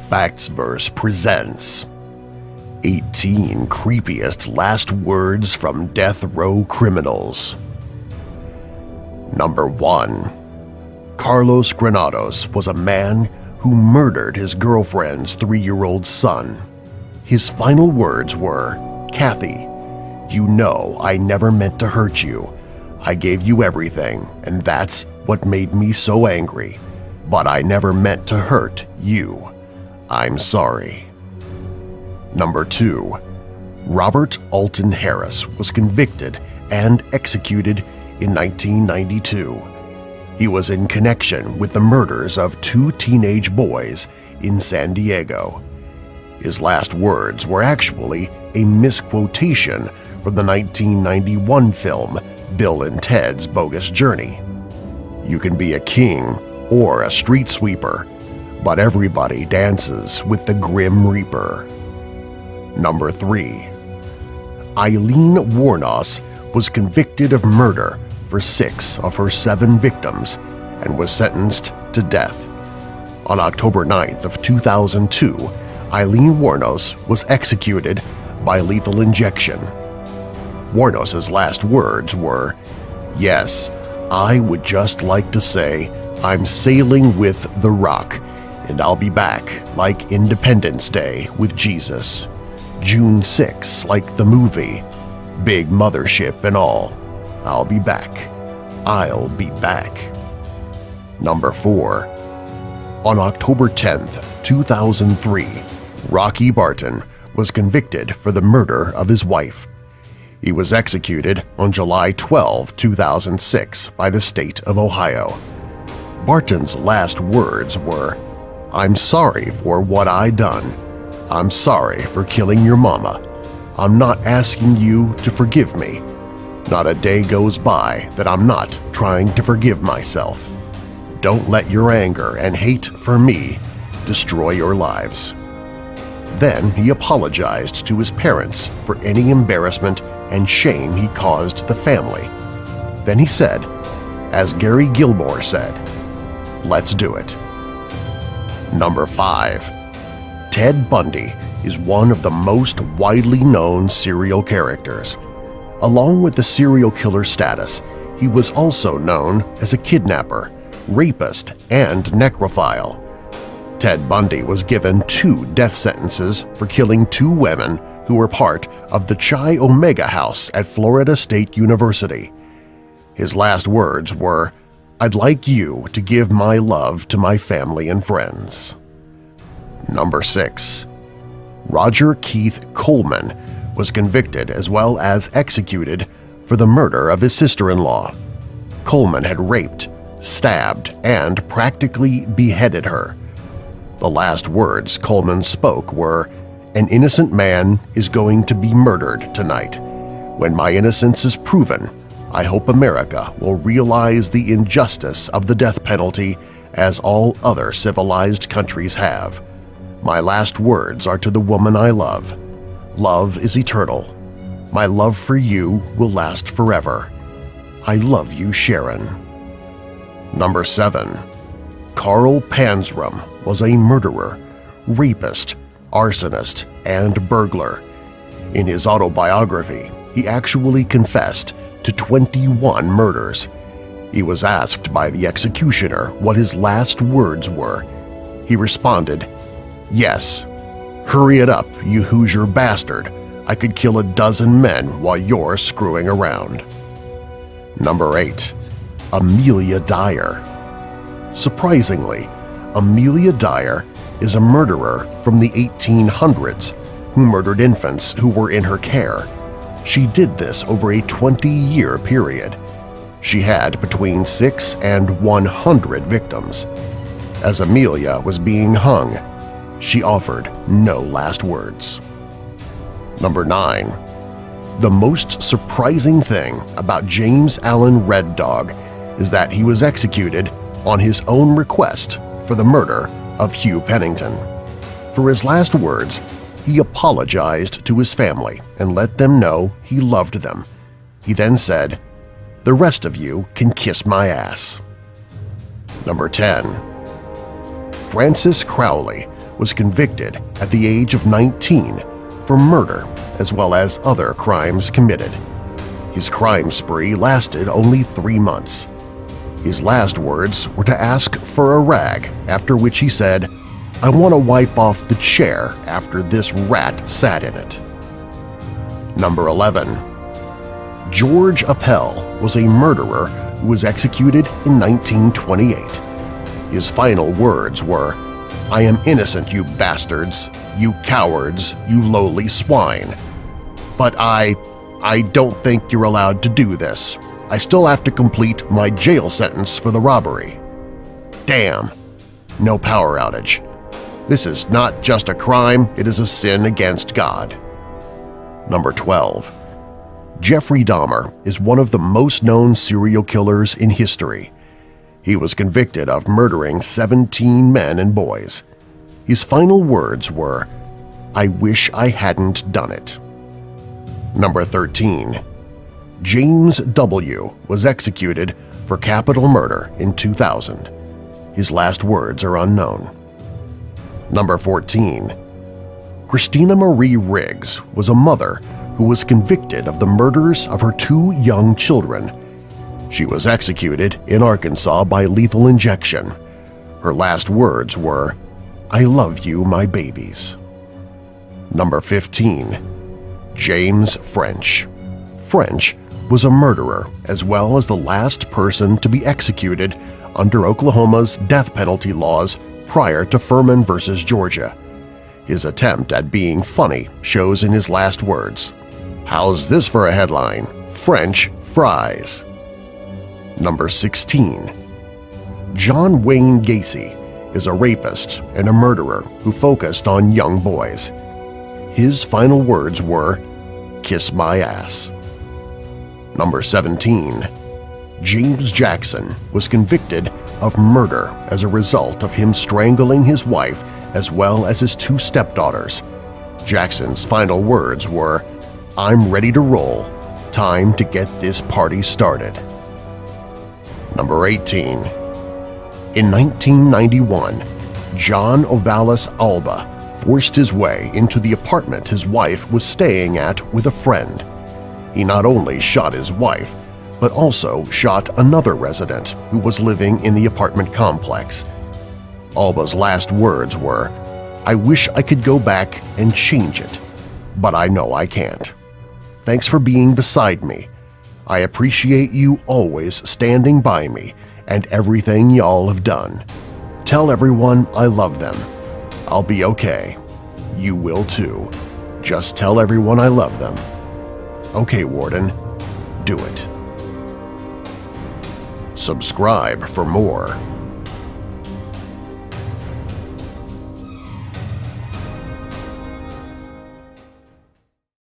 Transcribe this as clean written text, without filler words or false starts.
Factsverse presents 18 Creepiest Last Words from Death Row Criminals. Number 1. Carlos Granados was a man who murdered his girlfriend's 3-year-old son. His final words were, "Kathy, you know I never meant to hurt you. I gave you everything, and that's what made me so angry. But I never meant to hurt you. I'm sorry." Number 2. Robert Alton Harris was convicted and executed in 1992. He was in connection with the murders of 2 teenage boys in San Diego. His last words were actually a misquotation from the 1991 film Bill and Ted's Bogus Journey. "You can be a king or a street sweeper, but everybody dances with the Grim Reaper." Number 3. Eileen Wuornos was convicted of murder for 6 of her 7 victims and was sentenced to death. On October 9th of 2002, Eileen Wuornos was executed by lethal injection. Wuornos's last words were, "Yes, I would just like to say I'm sailing with the Rock, and I'll be back like Independence Day with Jesus. June 6 like the movie, big mothership and all. I'll be back. I'll be back." Number 4. On October 10th, 2003, Rocky Barton was convicted for the murder of his wife. He was executed on July 12, 2006 by the state of Ohio. Barton's last words were, "I'm sorry for what I done. I'm sorry for killing your mama. I'm not asking you to forgive me. Not a day goes by that I'm not trying to forgive myself. Don't let your anger and hate for me destroy your lives." Then he apologized to his parents for any embarrassment and shame he caused the family. Then he said, as Gary Gilmore said, "Let's do it." Number 5. Ted Bundy is one of the most widely known serial characters. Along with the serial killer status, he was also known as a kidnapper, rapist, and necrophile. Ted Bundy was given 2 death sentences for killing 2 women who were part of the Chi Omega House at Florida State University. His last words were, "I'd like you to give my love to my family and friends." Number 6. Roger Keith Coleman was convicted as well as executed for the murder of his sister-in-law. Coleman had raped, stabbed, and practically beheaded her. The last words Coleman spoke were, "An innocent man is going to be murdered tonight. When my innocence is proven, I hope America will realize the injustice of the death penalty as all other civilized countries have. My last words are to the woman I love. Love is eternal. My love for you will last forever. I love you, Sharon." Number 7. Carl Panzram was a murderer, rapist, arsonist, and burglar. In his autobiography, he actually confessed to 21 murders. He was asked by the executioner what his last words were. He responded, "Yes. Hurry it up, you Hoosier bastard. I could kill a dozen men while you're screwing around." Number 8. Amelia Dyer. Surprisingly, Amelia Dyer is a murderer from the 1800s who murdered infants who were in her care. She did this over a 20-year period. She had between 6 and 100 victims. As Amelia was being hung, she offered no last words. Number 9. The most surprising thing about James Allen Red Dog is that he was executed on his own request for the murder of Hugh Pennington. For his last words, he apologized to his family and let them know he loved them. He then said, "The rest of you can kiss my ass." Number 10. Francis Crowley was convicted at the age of 19 for murder as well as other crimes committed. His crime spree lasted only 3 months. His last words were to ask for a rag, after which he said, "I want to wipe off the chair after this rat sat in it." Number 11. George Appel was a murderer who was executed in 1928. His final words were, "I am innocent, you bastards, you cowards, you lowly swine. But I don't think you're allowed to do this. I still have to complete my jail sentence for the robbery." Damn! No power outage. This is not just a crime, it is a sin against God. Number 12. Jeffrey Dahmer is one of the most known serial killers in history. He was convicted of murdering 17 men and boys. His final words were, "I wish I hadn't done it." Number 13. James W. was executed for capital murder in 2000. His last words are unknown. Number 14. Christina Marie Riggs was a mother who was convicted of the murders of her 2 young children. She was executed in Arkansas by lethal injection. Her last words were, "I love you, my babies." Number 15. James French. French was a murderer as well as the last person to be executed under Oklahoma's death penalty laws prior to Furman v. Georgia. His attempt at being funny shows in his last words, "How's this for a headline? French fries." Number 16. John Wayne Gacy is a rapist and a murderer who focused on young boys. His final words were, "Kiss my ass." Number 17. James Jackson was convicted of murder as a result of him strangling his wife as well as his 2 stepdaughters. Jackson's final words were, "I'm ready to roll. Time to get this party started." Number 18. In 1991, John Ovalis Alba forced his way into the apartment his wife was staying at with a friend. He not only shot his wife, but also shot another resident who was living in the apartment complex. Alba's last words were, "I wish I could go back and change it, but I know I can't. Thanks for being beside me. I appreciate you always standing by me and everything y'all have done. Tell everyone I love them. I'll be okay. You will too. Just tell everyone I love them." Okay, Warden, do it. Subscribe for more.